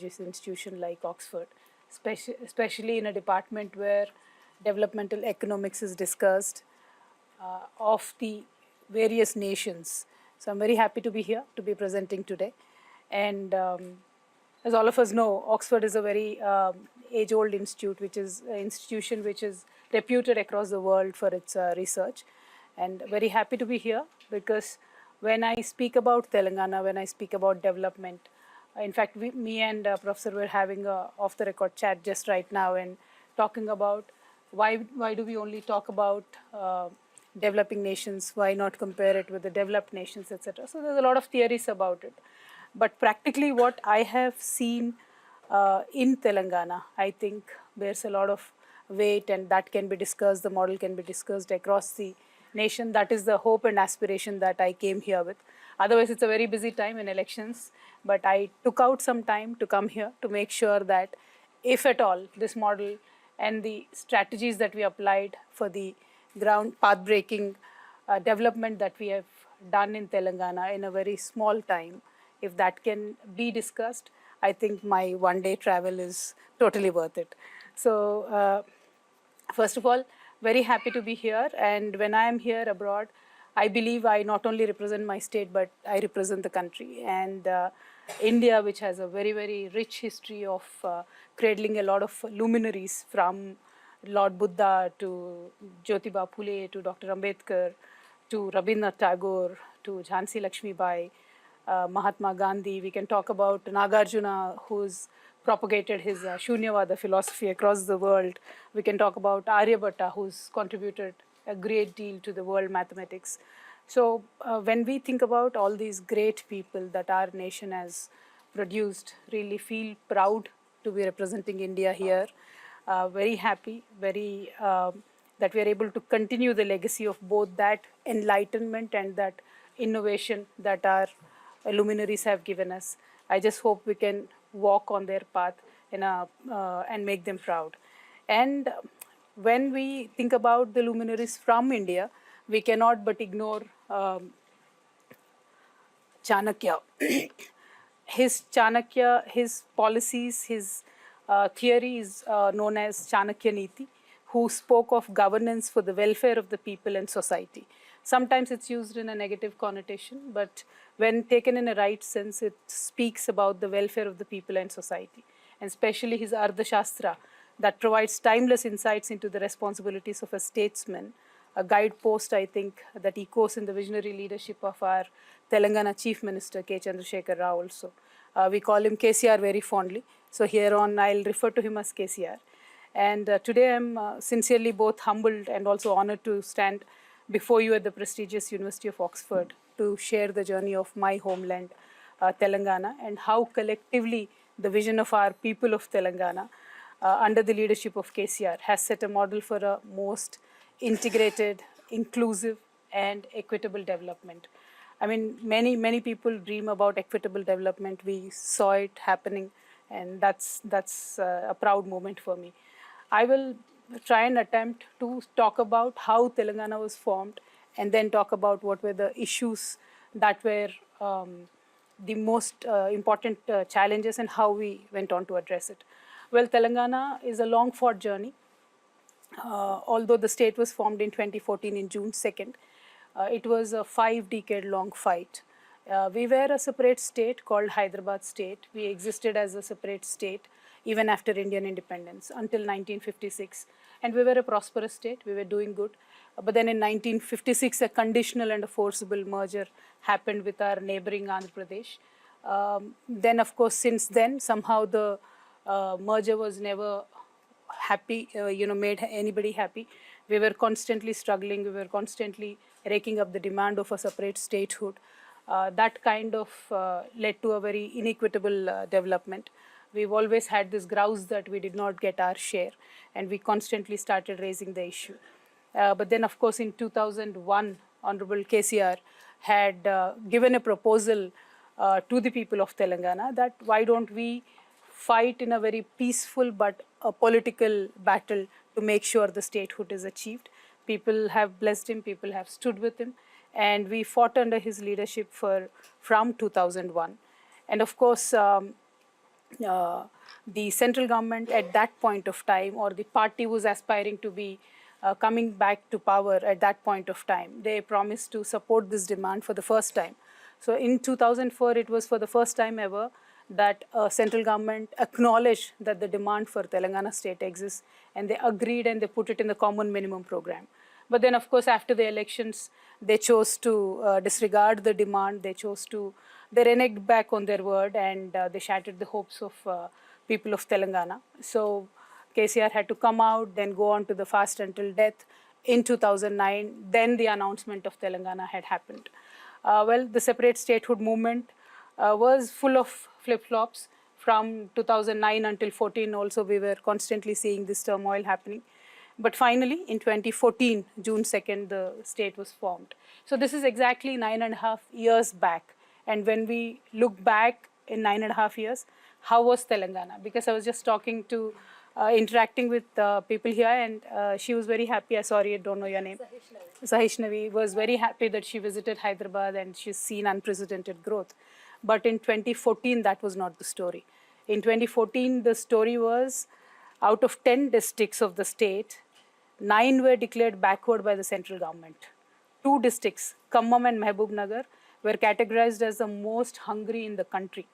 institution like Oxford, especially in a department where developmental economics is discussed of the various nations. So I'm very happy to be here, to be presenting today. And as all of us know, Oxford is a very age-old institute, which is an institution which is reputed across the world for its research. And very happy to be here because when I speak about Telangana, when I speak about development, in fact, me and Professor were having a off-the-record chat just right now and talking about why do we only talk about developing nations, why not compare it with the developed nations, etc. So there's a lot of theories about it. But practically what I have seen in Telangana, I think bears a lot of weight, and that can be discussed, the model can be discussed across the nation. That is the hope and aspiration that I came here with. Otherwise, it's a very busy time in elections, but I took out some time to come here to make sure that if at all this model and the strategies that we applied for the ground path-breaking development that we have done in Telangana in a very small time, if that can be discussed, I think my one-day travel is totally worth it. So first of all, very happy to be here. And when I am here abroad, I believe I not only represent my state, but I represent the country. And India, which has a very, very rich history of cradling a lot of luminaries from Lord Buddha to Jyotiba Phule to Dr. Ambedkar to Rabindranath Tagore to Jhansi Lakshmibai, Mahatma Gandhi. We can talk about Nagarjuna, who's propagated his Shunyavada philosophy across the world. We can talk about Aryabhatta, who's contributed a great deal to the world mathematics. So when we think about all these great people that our nation has produced, really feel proud to be representing India here. Very happy, very that we are able to continue the legacy of both that enlightenment and that innovation that our luminaries have given us. I just hope we can walk on their path and make them proud. And when we think about the luminaries from India, we cannot but ignore Chanakya. His policies, his theory is known as Chanakya Niti, who spoke of governance for the welfare of the people and society. Sometimes it's used in a negative connotation, but when taken in a right sense, it speaks about the welfare of the people and society, and especially his Ardhashastra that provides timeless insights into the responsibilities of a statesman, a guidepost, I think, that echoes in the visionary leadership of our Telangana Chief Minister, K. Chandrasekhar Rao also. We call him KCR very fondly, so here on I'll refer to him as KCR. And today I'm sincerely both humbled and also honored to stand before you at the prestigious University of Oxford to share the journey of my homeland, Telangana, and how collectively the vision of our people of Telangana under the leadership of KCR has set a model for a most integrated, inclusive, and equitable development. I mean, many people dream about equitable development. We saw it happening, and that's a proud moment for me. I will try and attempt to talk about how Telangana was formed, and then talk about what were the issues that were the most important challenges and how we went on to address it. Well, Telangana is a long-fought journey. Although the state was formed in 2014 in June 2nd, it was a 5-decade-long fight. We were a separate state called Hyderabad state. We existed as a separate state even after Indian independence until 1956. And we were a prosperous state, we were doing good. But then in 1956, a conditional and a forcible merger happened with our neighboring Andhra Pradesh. Then, of course, since then, somehow the merger was never happy, made anybody happy. We were constantly struggling, we were constantly raking up the demand of a separate statehood. That kind of led to a very inequitable development. We've always had this grouse that we did not get our share, and we constantly started raising the issue. But then, of course, in 2001, Honorable KCR had given a proposal to the people of Telangana that why don't we fight in a very peaceful but a political battle to make sure the statehood is achieved. People have blessed him, people have stood with him, and we fought under his leadership from 2001. And of course, uh, the central government at that point of time, or the party was aspiring to be coming back to power at that point of time, they promised to support this demand for the first time. So in 2004, it was for the first time ever that central government acknowledged that the demand for Telangana state exists, and they agreed and they put it in the common minimum program. But then, of course, after the elections, they chose to disregard the demand. They reneged back on their word, and they shattered the hopes of people of Telangana. So KCR had to come out, then go on to the fast until death in 2009. Then the announcement of Telangana had happened. Well, the separate statehood movement was full of flip-flops. From 2009 until 14 also, we were constantly seeing this turmoil happening. But finally, in 2014, June 2nd, the state was formed. So this is exactly 9.5 years back. And when we look back in 9.5 years, how was Telangana? Because I was just interacting with people here, and she was very happy. Sorry, I don't know your name. Sahishnavi was very happy that she visited Hyderabad and she's seen unprecedented growth. But in 2014, that was not the story. In 2014, the story was out of 10 districts of the state, 9 were declared backward by the central government. 2 districts, Khammam and Mehboob were categorized as the most hungry in the country.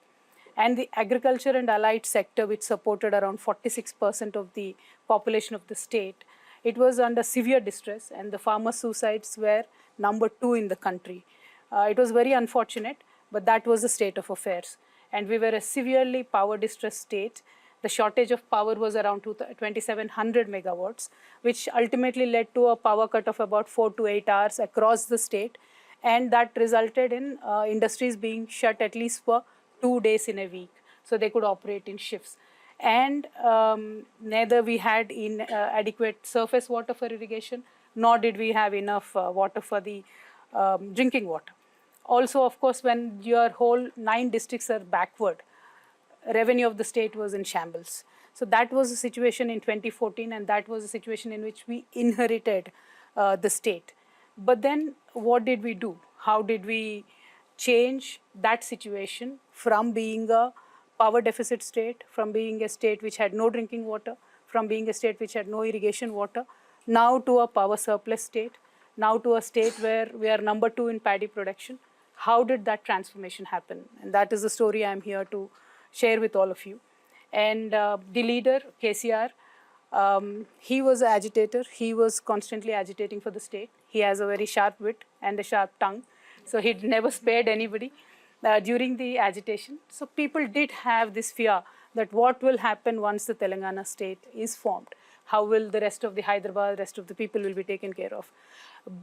And the agriculture and allied sector, which supported around 46% of the population of the state, it was under severe distress, and the farmer suicides were number 2 in the country. It was very unfortunate, but that was the state of affairs. And we were a severely power distressed state. The shortage of power was around 2,700 megawatts, which ultimately led to a power cut of about 4 to 8 hours across the state. And that resulted in industries being shut at least for 2 days in a week, so they could operate in shifts. And neither we had adequate surface water for irrigation, nor did we have enough water for the drinking water. Also, of course, when your whole 9 districts are backward, revenue of the state was in shambles. So that was the situation in 2014, and that was the situation in which we inherited the state. But then what did we do? How did we change that situation from being a power deficit state, from being a state which had no drinking water, from being a state which had no irrigation water, now to a power surplus state, now to a state where we are number 2 in paddy production? How did that transformation happen? And that is the story I'm here to share with all of you. And the leader, KCR, he was an agitator. He was constantly agitating for the state. He has a very sharp wit and a sharp tongue. So he never spared anybody during the agitation. So people did have this fear that what will happen once the Telangana state is formed? How will the rest of the Hyderabad, rest of the people will be taken care of?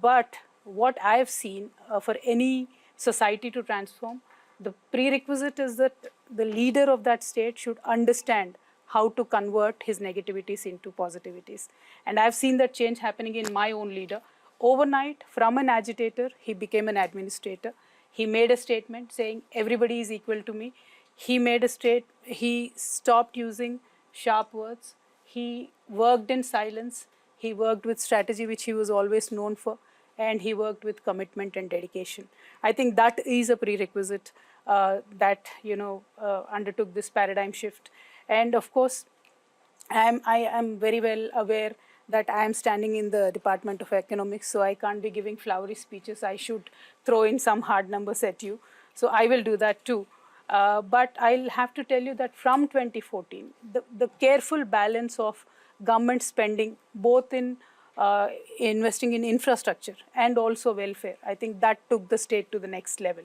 But what I have seen for any society to transform, the prerequisite is that the leader of that state should understand how to convert his negativities into positivities. And I've seen that change happening in my own leader. Overnight, from an agitator, he became an administrator. He made a statement saying, everybody is equal to me. He stopped using sharp words. He worked in silence. He worked with strategy, which he was always known for. And he worked with commitment and dedication. I think that is a prerequisite that undertook this paradigm shift. And of course, I am very well aware that I am standing in the Department of Economics, so I can't be giving flowery speeches. I should throw in some hard numbers at you. So I will do that too. But I'll have to tell you that from 2014, the careful balance of government spending, both in investing in infrastructure and also welfare, I think that took the state to the next level.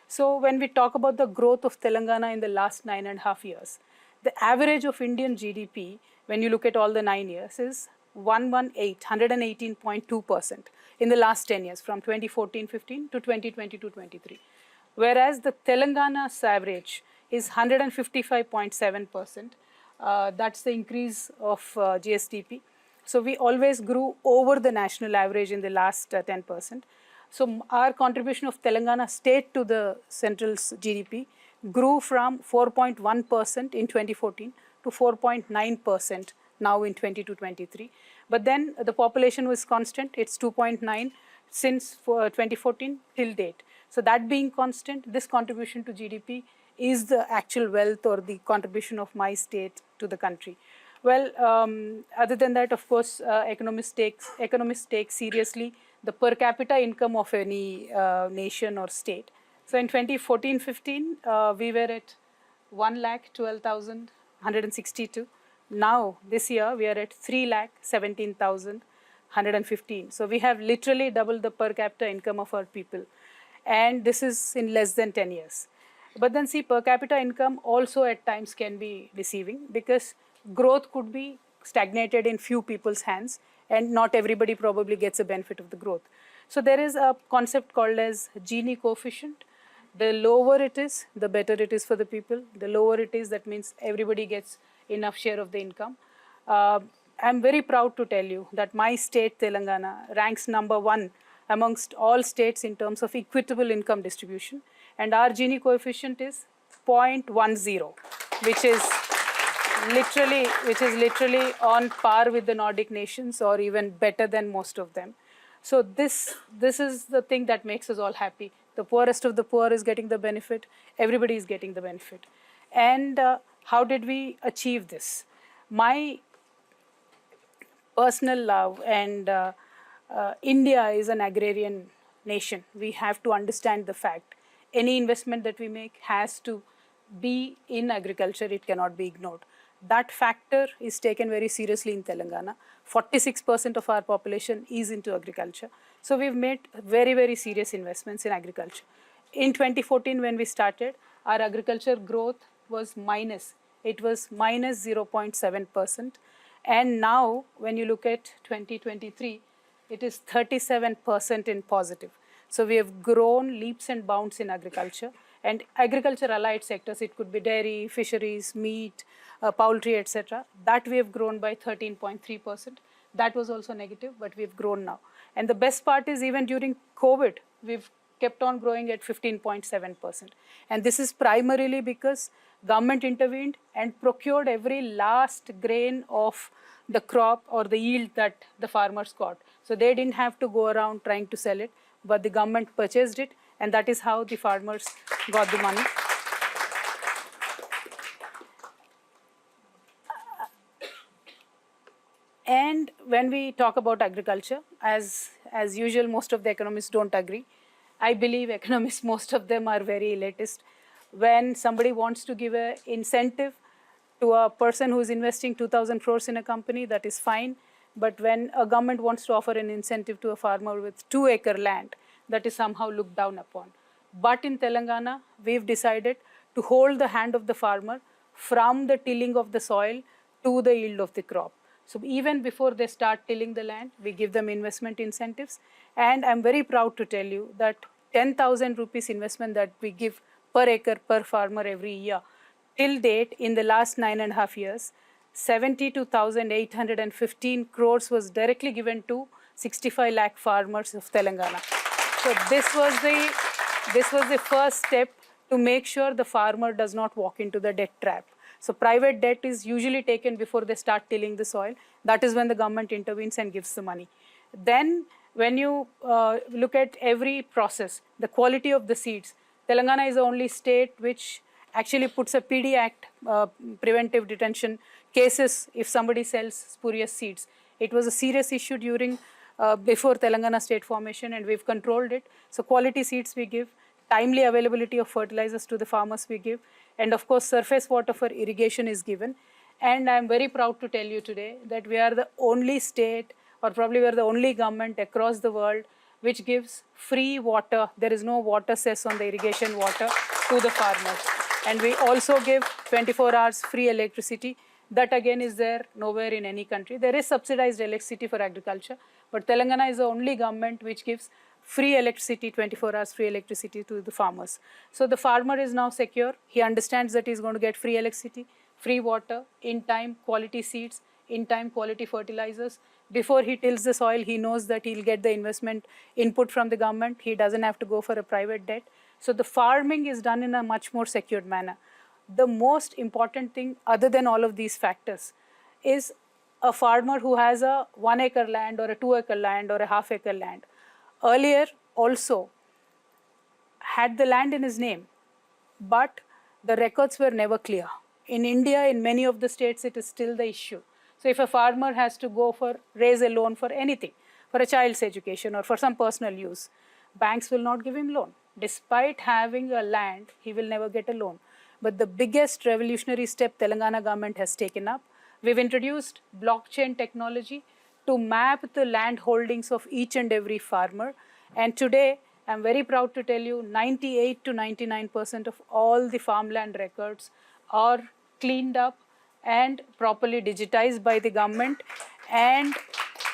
So when we talk about the growth of Telangana in the last 9.5 years, the average of Indian GDP, when you look at all the 9 years, is 118.2% in the last 10 years, from 2014-15 to 2022-23. Whereas the Telangana's average is 155.7%. That's the increase of GSDP. So we always grew over the national average in the last 10%. So our contribution of Telangana state to the central's GDP grew from 4.1% in 2014 to 4.9% now in 22-23. But then the population was constant. It's 2.9 since 2014 till date. So that being constant, this contribution to GDP is the actual wealth or the contribution of my state to the country? Well, other than that, of course, economists take seriously the per capita income of any nation or state. So in 2014-15, we were at 1,12,162. Now, this year, we are at 3,17,115. So we have literally doubled the per capita income of our people. And this is in less than 10 years. But then see, per capita income also at times can be deceiving, because growth could be stagnated in few people's hands, and not everybody probably gets a benefit of the growth. So there is a concept called as Gini coefficient. The lower it is, the better it is for the people. The lower it is, that means everybody gets enough share of the income. I'm very proud to tell you that my state, Telangana, ranks #1 amongst all states in terms of equitable income distribution. And our Gini coefficient is 0.10, which is literally on par with the Nordic nations, or even better than most of them. So this is the thing that makes us all happy. The poorest of the poor is getting the benefit. Everybody is getting the benefit. And how did we achieve this? My personal love, and India is an agrarian nation. We have to understand the fact. Any investment that we make has to be in agriculture. It cannot be ignored. That factor is taken very seriously in Telangana. 46% of our population is into agriculture. So we've made very, very serious investments in agriculture. In 2014, when we started, our agriculture growth was minus. It was minus 0.7%. And now, when you look at 2023, it is 37% in positive. So we have grown leaps and bounds in agriculture. And agriculture allied sectors, it could be dairy, fisheries, meat, poultry, etc. That we have grown by 13.3%. That was also negative, but we've grown now. And the best part is, even during COVID, we've kept on growing at 15.7%. And this is primarily because government intervened and procured every last grain of the crop or the yield that the farmers got. So they didn't have to go around trying to sell it, but the government purchased it, and that is how the farmers got the money. And when we talk about agriculture, as usual, most of the economists don't agree. I believe economists, most of them are very elitist. When somebody wants to give an incentive to a person who is investing 2,000 crores in a company, that is fine. But when a government wants to offer an incentive to a farmer with 2-acre land, that is somehow looked down upon. But in Telangana, we've decided to hold the hand of the farmer from the tilling of the soil to the yield of the crop. So even before they start tilling the land, we give them investment incentives. And I'm very proud to tell you that 10,000 rupees investment that we give per acre per farmer every year, till date, in the last 9.5 years, 72,815 crores was directly given to 65 lakh farmers of Telangana. So this was the first step to make sure the farmer does not walk into the debt trap. So private debt is usually taken before they start tilling the soil. That is when the government intervenes and gives the money. Then when you look at every process, the quality of the seeds, Telangana is the only state which actually puts a PD Act, preventive detention cases if somebody sells spurious seeds. It was a serious issue during before Telangana state formation, and we've controlled it. So quality seeds we give, timely availability of fertilizers to the farmers we give, and of course surface water for irrigation is given. And I'm very proud to tell you today that we are the only state, or probably we are the only government across the world, which gives free water. There is no water cess on the irrigation water to the farmers. And we also give 24 hours free electricity. That again is there nowhere in any country. There is subsidized electricity for agriculture, but Telangana is the only government which gives free electricity, 24 hours free electricity to the farmers. So the farmer is now secure. He understands that he's going to get free electricity, free water, in time, quality seeds, in time, quality fertilizers. Before he tills the soil, he knows that he'll get the investment input from the government. He doesn't have to go for a private debt. So the farming is done in a much more secured manner. The most important thing, other than all of these factors, is a farmer who has a 1-acre land or a 2-acre land or a half-acre land. Earlier also had the land in his name, but the records were never clear. In India, in many of the states, it is still the issue. So if a farmer has to go for, raise a loan for anything, for a child's education or for some personal use, banks will not give him loan. Despite having a land, he will never get a loan. But the biggest revolutionary step Telangana government has taken up, we've introduced blockchain technology to map the land holdings of each and every farmer. And today, I'm very proud to tell you, 98 to 99% of all the farmland records are cleaned up and properly digitized by the government. And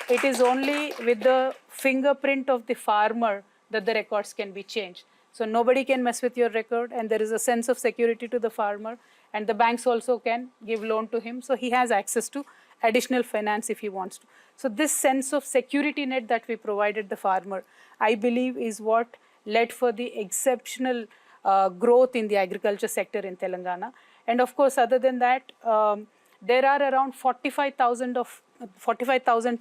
it is only with the fingerprint of the farmer that the records can be changed. So nobody can mess with your record, and there is a sense of security to the farmer, and the banks also can give loan to him. So he has access to additional finance if he wants to. So this sense of security net that we provided the farmer, I believe, is what led for the exceptional growth in the agriculture sector in Telangana. And of course, other than that, there are around 45,000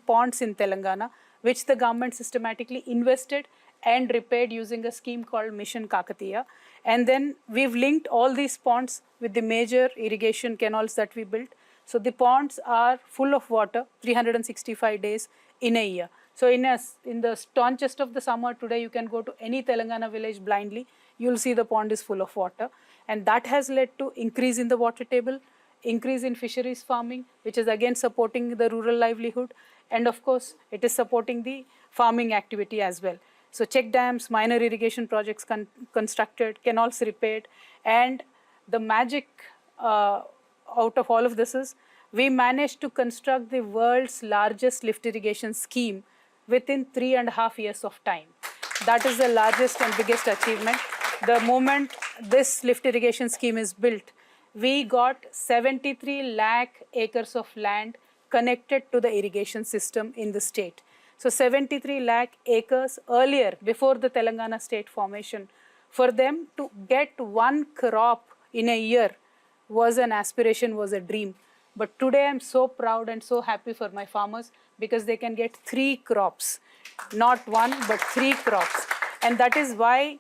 ponds in Telangana, which the government systematically invested and repaired using a scheme called Mission Kakatiya. And then we've linked all these ponds with the major irrigation canals that we built. So the ponds are full of water 365 days in a year. So in the staunchest of the summer today, you can go to any Telangana village blindly. You'll see the pond is full of water. And that has led to increase in the water table, increase in fisheries farming, which is again supporting the rural livelihood. And of course, it is supporting the farming activity as well. So check dams, minor irrigation projects constructed, canals repaired, and the magic out of all of this is we managed to construct the world's largest lift irrigation scheme within 3.5 years of time. That is the largest and biggest achievement. The moment this lift irrigation scheme is built, we got 73 lakh acres of land connected to the irrigation system in the state. So 73 lakh acres earlier, before the Telangana state formation, for them to get one crop in a year was an aspiration, was a dream. But today I'm so proud and so happy for my farmers because they can get 3 crops, not one, but 3 crops. And that is why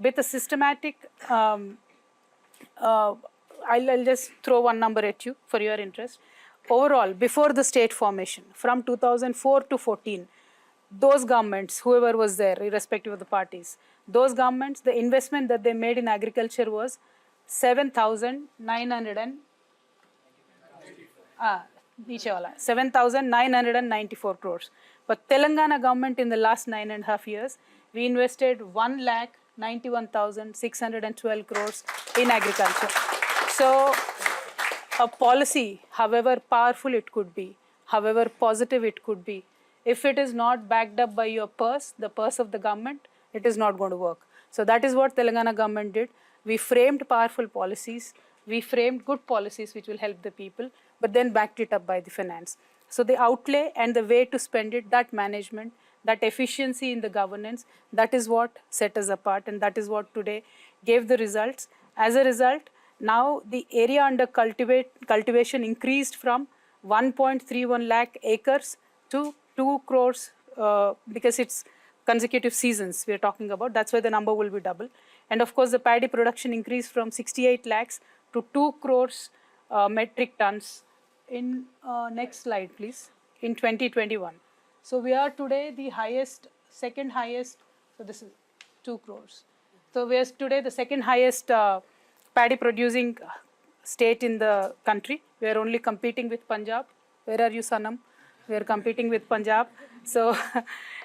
with a systematic, I'll just throw one number at you for your interest. Overall, before the state formation, from 2004 to 14, those governments, whoever was there, irrespective of the parties, those governments, the investment that they made in agriculture was 7,994 crores. But Telangana government in the last 9.5 years, we invested 1,91,612 crores in agriculture. So a policy, however powerful it could be, however positive it could be, if it is not backed up by your purse, the purse of the government, it is not going to work. So that is what Telangana government did. We framed powerful policies, we framed good policies which will help the people, but then backed it up by the finance. So the outlay and the way to spend it, that management, that efficiency in the governance, that is what set us apart, and that is what today gave the results. As a result, now the area under cultivation increased from 1.31 lakh acres to 2 crores because it's consecutive seasons we're talking about. That's why the number will be double. And of course, the paddy production increased from 68 lakhs to 2 crores metric tons in next slide, please, in 2021. So we are today the highest, second highest, so this is 2 crores. So we are today the second highest paddy producing state in the country. We are only competing with Punjab. Where are you, Sanam? We are competing with Punjab. So,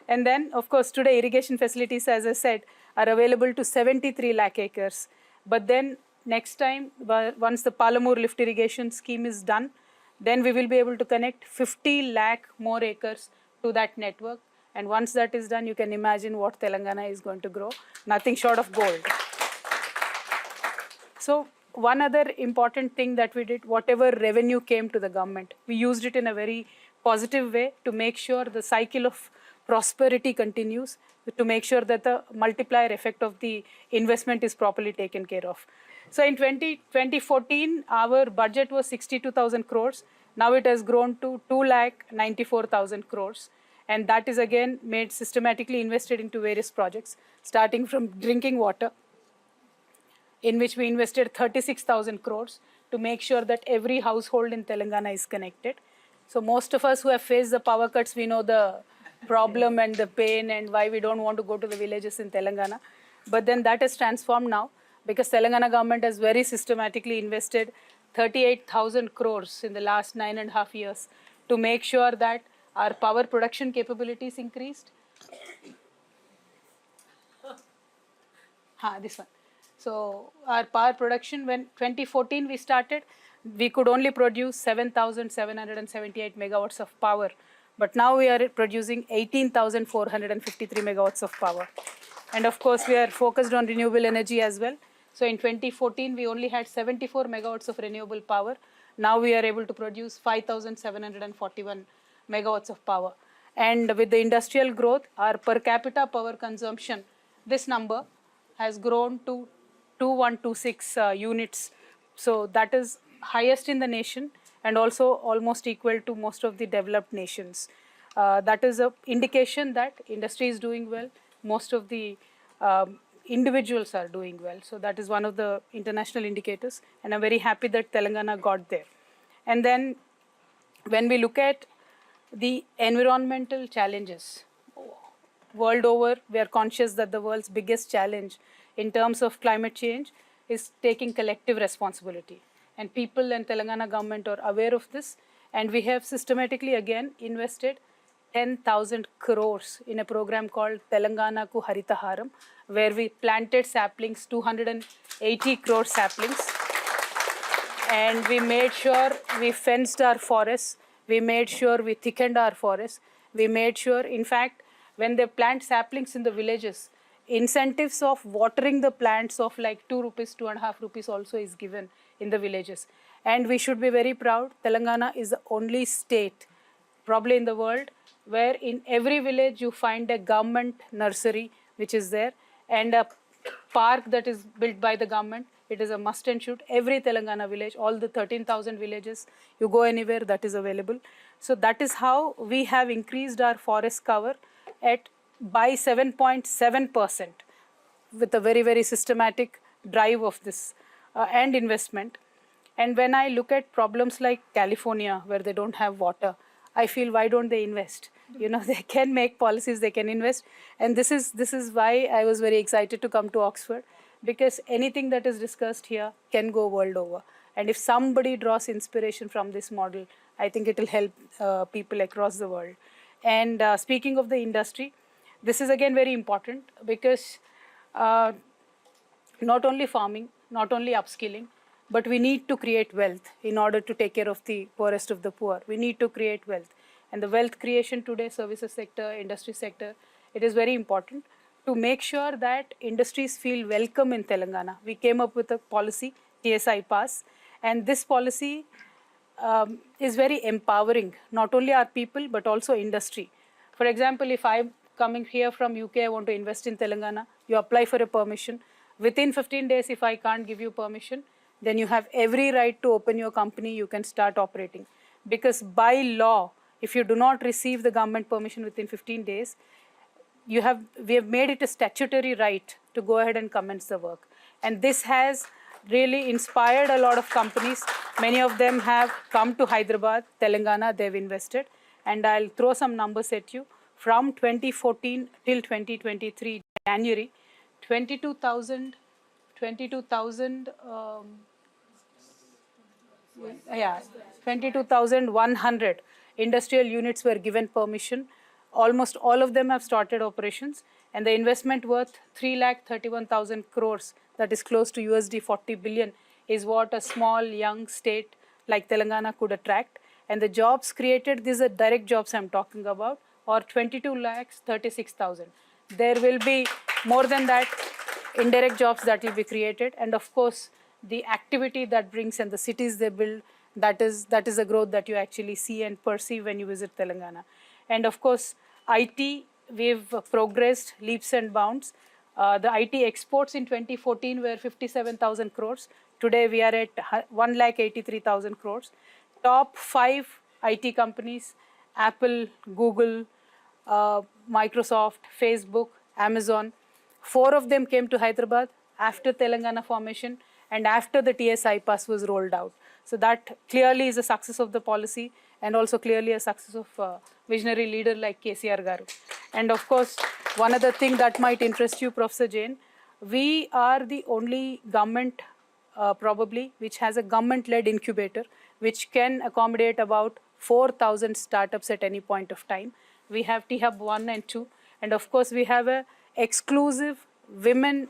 and then of course today irrigation facilities, as I said, are available to 73 lakh acres. But then next time, once the Palamur lift irrigation scheme is done, then we will be able to connect 50 lakh more acres to that network. And once that is done, you can imagine what Telangana is going to grow, nothing short of gold. So one other important thing that we did, whatever revenue came to the government, we used it in a very positive way to make sure the cycle of prosperity continues, to make sure that the multiplier effect of the investment is properly taken care of. So in 2014, our budget was 62,000 crores. Now it has grown to 2,94,000 crores. And that is again made systematically invested into various projects, starting from drinking water, in which we invested 36,000 crores to make sure that every household in Telangana is connected. So most of us who have faced the power cuts, we know the problem and the pain and why we don't want to go to the villages in Telangana. But then that has transformed now because Telangana government has very systematically invested 38,000 crores in the last 9.5 years to make sure that our power production capabilities increased. This one. So our power production, when 2014 we started, we could only produce 7,778 megawatts of power. But now we are producing 18,453 megawatts of power. And of course, we are focused on renewable energy as well. So in 2014, we only had 74 megawatts of renewable power. Now we are able to produce 5,741 megawatts of power. And with the industrial growth, our per capita power consumption, this number has grown to 2126 units. So that is highest in the nation and also almost equal to most of the developed nations. That is an indication that industry is doing well. Most of the individuals are doing well. So that is one of the international indicators. And I'm very happy that Telangana got there. And then when we look at the environmental challenges, world over, we are conscious that the world's biggest challenge in terms of climate change is taking collective responsibility. And people and Telangana government are aware of this. And we have systematically again invested 10,000 crores in a program called Telangana Ku Haritaharam, where we planted saplings, 280 crore saplings. And we made sure we fenced our forests. We made sure we thickened our forests. We made sure, in fact, when they plant saplings in the villages, incentives of watering the plants of like 2 rupees, 2.5 rupees also is given in the villages. And we should be very proud. Telangana is the only state, probably in the world, where in every village you find a government nursery which is there and a park that is built by the government. It is a must and should. Every Telangana village, all the 13,000 villages, you go anywhere, that is available. So that is how we have increased our forest cover by 7.7% with a very, very systematic drive of this and investment. And when I look at problems like California, where they don't have water, I feel, why don't they invest? You know, they can make policies, they can invest. And this is why I was very excited to come to Oxford, because anything that is discussed here can go world over. And if somebody draws inspiration from this model, I think it will help people across the world. And speaking of the industry, this is again very important because not only farming, not only upskilling, but we need to create wealth in order to take care of the poorest of the poor. We need to create wealth. And the wealth creation today, services sector, industry sector, it is very important to make sure that industries feel welcome in Telangana. We came up with a policy, TSI Pass, and this policy is very empowering, not only our people, but also industry. For example, if I'm coming here from UK, I want to invest in Telangana, you apply for a permission. Within 15 days, if I can't give you permission, then you have every right to open your company, you can start operating. Because by law, if you do not receive the government permission within 15 days, we have made it a statutory right to go ahead and commence the work. And this has really inspired a lot of companies. Many of them have come to Hyderabad, Telangana, they've invested. And I'll throw some numbers at you. From 2014 till 2023, January, 22,100 industrial units were given permission. Almost all of them have started operations, and the investment worth 3,31,000 crores, that is close to USD 40 billion, is what a small young state like Telangana could attract. And the jobs created, these are direct jobs I'm talking about, or 22,36,000. There will be more than that indirect jobs that will be created, and of course the activity that brings and the cities they build, that is the growth that you actually see and perceive when you visit Telangana. And of course IT, we've progressed leaps and bounds. The IT exports in 2014 were 57,000 crores. Today we are at 1,83,000 crores. Top 5 IT companies, Apple, Google, Microsoft, Facebook, Amazon, 4 of them came to Hyderabad. after Telangana formation and after the TSI pass was rolled out. So that clearly is a success of the policy and also clearly a success of visionary leader like KCR Garu. And of course, one other thing that might interest you, Professor Jain, we are the only government probably which has a government-led incubator which can accommodate about 4,000 startups at any point of time. We have T-Hub 1 and 2, and of course we have a exclusive women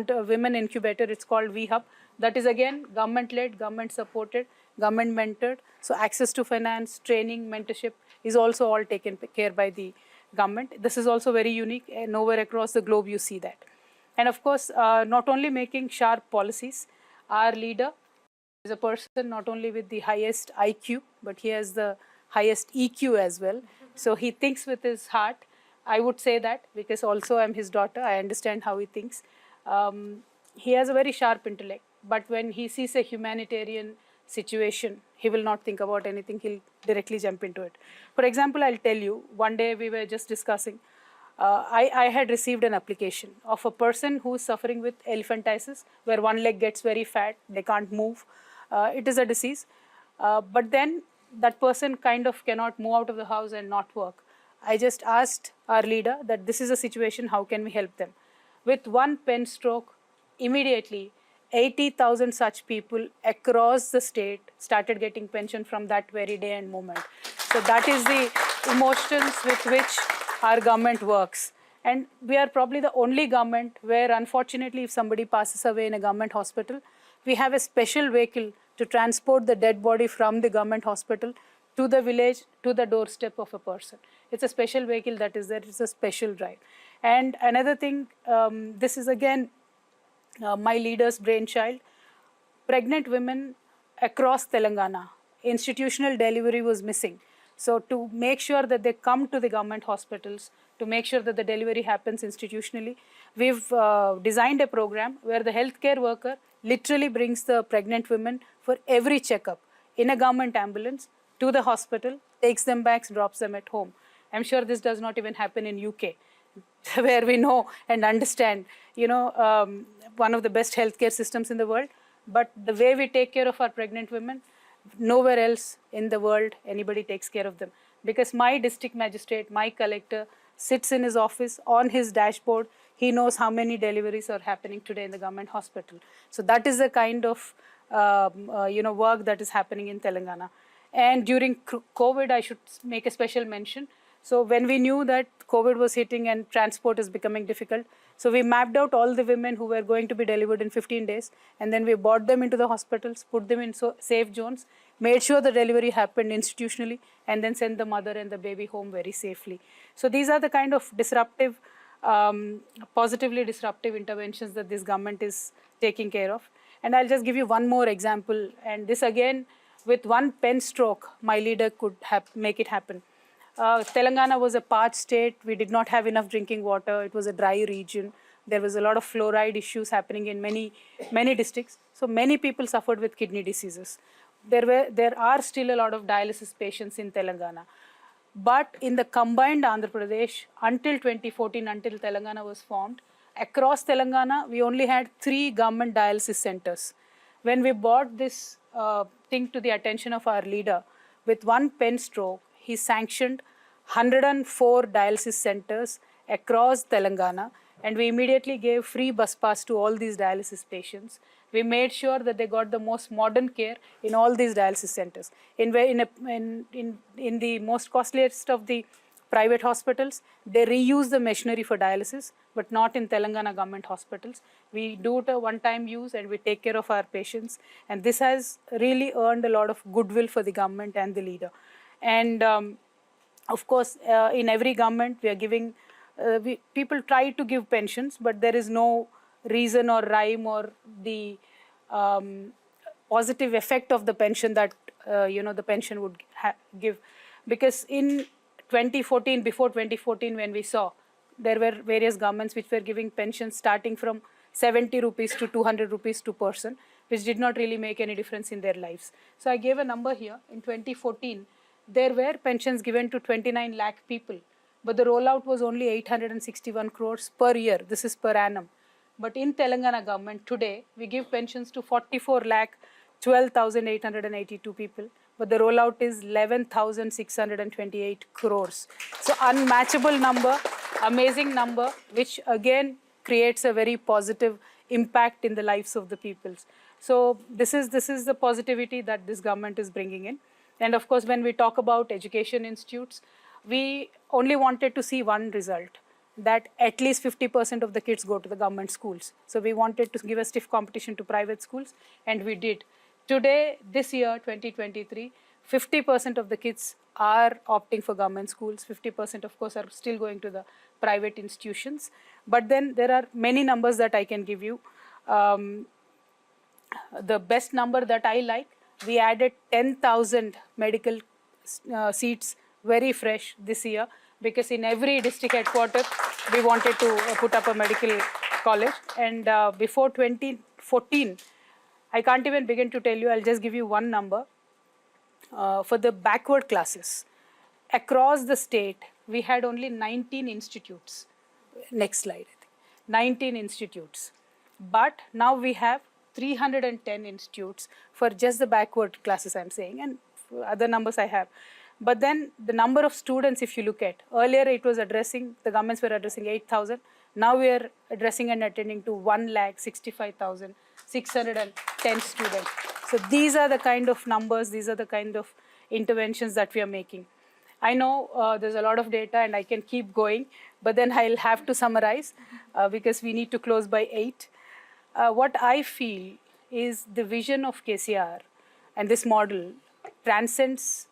women incubator. It's called V-Hub. That is again government-led, government-supported, government-mentored. So access to finance, training, mentorship is also all taken care by the government. This is also very unique. Nowhere across the globe you see that. And of course, not only making sharp policies, our leader is a person not only with the highest IQ, but he has the highest EQ as well. So he thinks with his heart. I would say that because also I'm his daughter, I understand how he thinks. He has a very sharp intellect, but when he sees a humanitarian situation, he will not think about anything, he'll directly jump into it. For example, I'll tell you, one day we were just discussing, I had received an application of a person who is suffering with elephantiasis, where one leg gets very fat, they can't move. It is a disease, but then that person kind of cannot move out of the house and not work. I just asked our leader that this is a situation, how can we help them? With one pen stroke, immediately 80,000 such people across the state started getting pension from that very day and moment. So that is the emotions with which our government works. And we are probably the only government where, unfortunately, if somebody passes away in a government hospital, we have a special vehicle to transport the dead body from the government hospital to the village, to the doorstep of a person. It's a special vehicle that is there. It's a special drive. And another thing, this is again my leader's brainchild. Pregnant women across Telangana, institutional delivery was missing. So to make sure that they come to the government hospitals, to make sure that the delivery happens institutionally, we've designed a program where the healthcare worker literally brings the pregnant women for every checkup in a government ambulance to the hospital, takes them back, drops them at home. I'm sure this does not even happen in UK, where we know and understand, one of the best healthcare systems in the world. But the way we take care of our pregnant women, nowhere else in the world anybody takes care of them. Because my district magistrate, my collector, sits in his office on his dashboard. He knows how many deliveries are happening today in the government hospital. So that is the kind of work that is happening in Telangana. And during COVID, I should make a special mention. So when we knew that COVID was hitting and transport is becoming difficult, so we mapped out all the women who were going to be delivered in 15 days, and then we brought them into the hospitals, put them in safe zones, made sure the delivery happened institutionally, and then sent the mother and the baby home very safely. So these are the kind of disruptive, positively disruptive interventions that this government is taking care of. And I'll just give you one more example, and this again, with one pen stroke, my leader could make it happen. Telangana was a parched state. We did not have enough drinking water. It was a dry region. There was a lot of fluoride issues happening in many districts. So many people suffered with kidney diseases. There are still a lot of dialysis patients in Telangana. But in the combined Andhra Pradesh, until 2014, until Telangana was formed, across Telangana, we only had 3 government dialysis centers. When we brought this thing to the attention of our leader, with one pen stroke, he sanctioned 104 dialysis centers across Telangana, and we immediately gave free bus pass to all these dialysis patients. We made sure that they got the most modern care in all these dialysis centers. In the most costliest of the private hospitals, they reuse the machinery for dialysis, but not in Telangana government hospitals. We do it a one-time use and we take care of our patients. And this has really earned a lot of goodwill for the government and the leader. And of course, in every government, we are giving, people try to give pensions, but there is no reason or rhyme or the positive effect of the pension that, the pension would give. Because in 2014, before 2014, when we saw, there were various governments which were giving pensions starting from 70 rupees to 200 rupees to person, which did not really make any difference in their lives. So I gave a number here. In 2014, there were pensions given to 29 lakh people, but the rollout was only 861 crores per year. This is per annum. But in Telangana government today, we give pensions to 44 lakh 12,882 people, but the rollout is 11,628 crores. So unmatchable number, amazing number, which again creates a very positive impact in the lives of the peoples. So this is the positivity that this government is bringing in. And of course, when we talk about education institutes, we only wanted to see one result, that at least 50% of the kids go to the government schools. So we wanted to give a stiff competition to private schools, and we did. Today, this year, 2023, 50% of the kids are opting for government schools. 50% of course are still going to the private institutions. But then there are many numbers that I can give you. The best number that I like, we added 10,000 medical seats, very fresh this year, because in every district headquarters, we wanted to put up a medical college. And before 2014, I can't even begin to tell you, I'll just give you one number. For the backward classes, across the state, we had only 19 institutes. Next slide, I think. 19 institutes. But now we have 310 institutes for just the backward classes, I'm saying, and other numbers I have. But then the number of students, if you look at, earlier it was addressing, the governments were addressing 8,000. Now we are addressing and attending to 1,65,610 students. So these are the kind of numbers, these are the kind of interventions that we are making. I know there's a lot of data and I can keep going, but then I'll have to summarize because we need to close by 8. What I feel is the vision of KCR and this model transcends,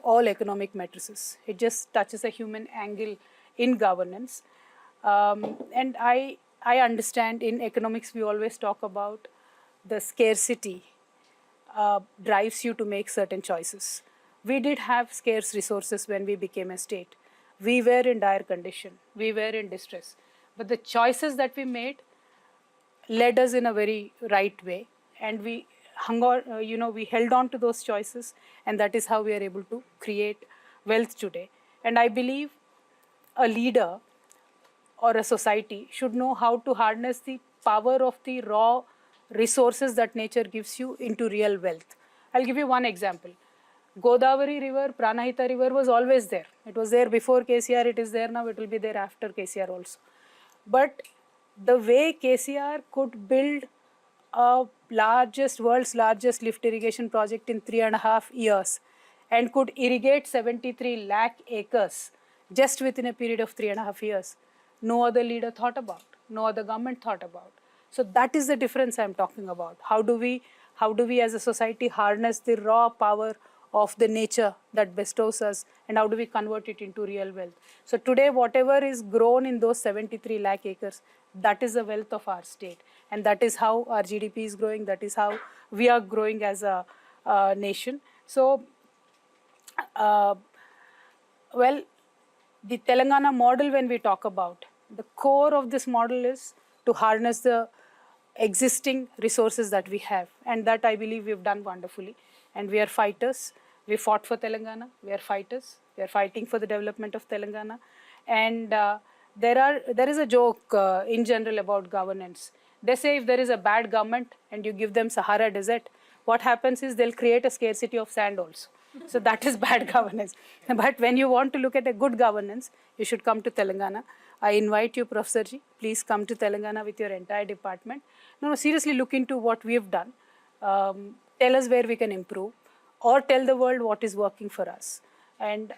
all economic matrices. It just touches a human angle in governance. And I understand in economics we always talk about the scarcity drives you to make certain choices. We did have scarce resources when we became a state. We were in dire condition. We were in distress. But the choices that we made led us in a very right way. And we hung on, we held on to those choices. And that is how we are able to create wealth today. And I believe a leader or a society should know how to harness the power of the raw resources that nature gives you into real wealth. I'll give you one example. Godavari River, Pranahita River was always there. It was there before KCR, it is there now, it will be there after KCR also. But the way KCR could build a world's largest lift irrigation project in 3.5 years and could irrigate 73 lakh acres just within a period of 3.5 years, no other leader thought about, no other government thought about. So that is the difference I'm talking about. How do we as a society harness the raw power of the nature that bestows us, and how do we convert it into real wealth? So today, whatever is grown in those 73 lakh acres, that is the wealth of our state. And that is how our GDP is growing. That is how we are growing as a nation. So, the Telangana model, when we talk about, the core of this model is to harness the existing resources that we have. And that I believe we've done wonderfully. And we are fighters. We fought for Telangana. We are fighters. We are fighting for the development of Telangana. And there is a joke in general about governance. They say if there is a bad government and you give them Sahara Desert, what happens is they'll create a scarcity of sand also. So that is bad governance. But when you want to look at a good governance, you should come to Telangana. I invite you, Professor Ji, please come to Telangana with your entire department. No, seriously look into what we have done. Tell us where we can improve, or tell the world what is working for us. And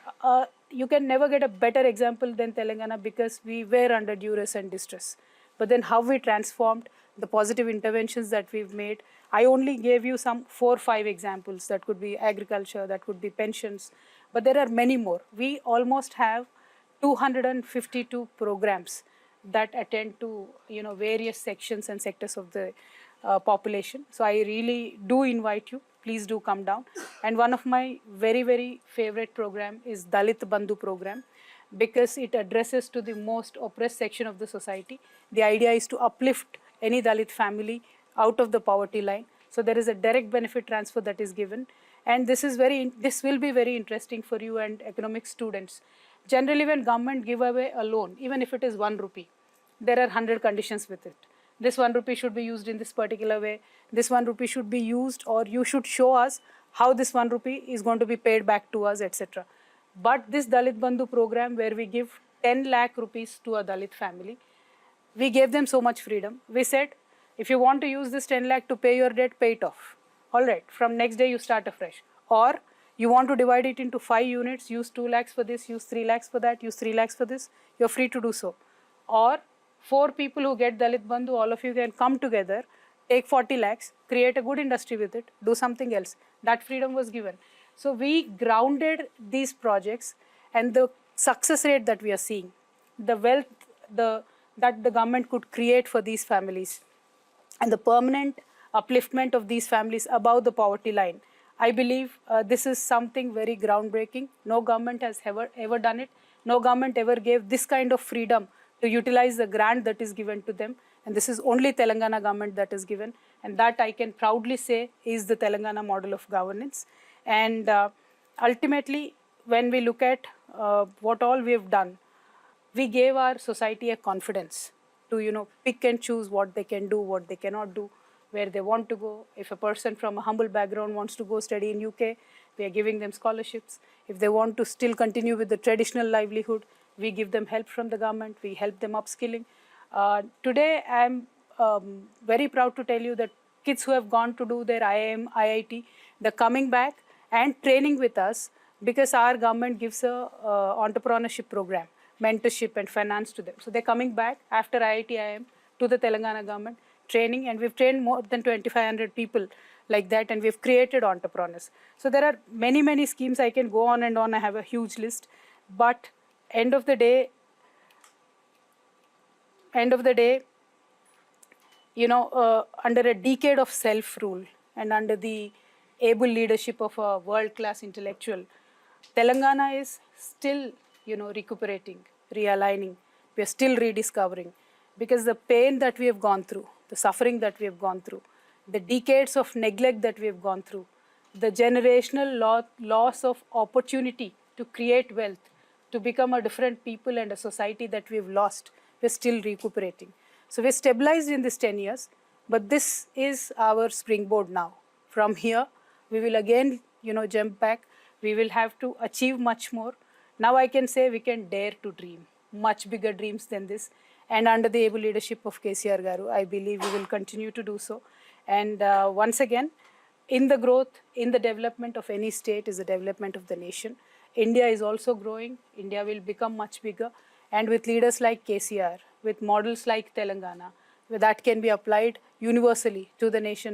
you can never get a better example than Telangana, because we were under duress and distress. But then how we transformed, the positive interventions that we've made. I only gave you some 4 or 5 examples. That could be agriculture, that could be pensions, but there are many more. We almost have 252 programs that attend to various sections and sectors of the population. So I really do invite you. Please do come down. And one of my very, very favorite program is Dalit Bandhu program, because it addresses to the most oppressed section of the society. The idea is to uplift any Dalit family out of the poverty line. So there is a direct benefit transfer that is given. And this will be very interesting for you and economic students. Generally, when government give away a loan, even if it is 1 rupee, there are 100 conditions with it. this 1 rupee should be used in this particular way, this 1 rupee should be used, or you should show us how this 1 rupee is going to be paid back to us, etc. But this Dalit Bandhu program, where we give 10 lakh rupees to a Dalit family, we gave them so much freedom. We said, if you want to use this 10 lakh to pay your debt, pay it off. All right, from next day you start afresh. Or you want to divide it into 5 units, use 2 lakhs for this, use 3 lakhs for that, use 3 lakhs for this, you're free to do so. Or 4 people who get Dalit Bandhu, all of you can come together, take 40 lakhs, create a good industry with it, do something else. That freedom was given. So we grounded these projects, and the success rate that we are seeing, the wealth that the government could create for these families, and the permanent upliftment of these families above the poverty line. I believe this is something very groundbreaking. No government has ever done it. No government ever gave this kind of freedom to utilize the grant that is given to them. And this is only Telangana government that is given. And that I can proudly say is the Telangana model of governance. And ultimately, when we look at what all we have done, we gave our society a confidence to, pick and choose what they can do, what they cannot do, where they want to go. If a person from a humble background wants to go study in UK, we are giving them scholarships. If they want to still continue with the traditional livelihood, we give them help from the government. We help them upskilling. Today, I'm very proud to tell you that kids who have gone to do their IIM, IIT, they're coming back and training with us, because our government gives a entrepreneurship program, mentorship and finance to them. So they're coming back after IIT, IIM to the Telangana government, training, and we've trained more than 2,500 people like that, and we've created entrepreneurs. So there are many, many schemes. I can go on and on. I have a huge list. But end of the day, under a decade of self-rule and under the able leadership of a world-class intellectual, Telangana is still, recuperating, realigning. We are still rediscovering, because the pain that we have gone through, the suffering that we have gone through, the decades of neglect that we have gone through, the generational loss of opportunity to create wealth, to become a different people and a society that we have lost, we're still recuperating. So we're stabilized in this 10 years, but this is our springboard now. From here, we will again, jump back. We will have to achieve much more. Now I can say we can dare to dream much bigger dreams than this. And under the able leadership of KCR Garu, I believe we will continue to do so. And once again, in the growth, in the development of any state is the development of the nation. India is also growing. India will become much bigger. And with leaders like KCR, with models like Telangana, that can be applied universally to the nation.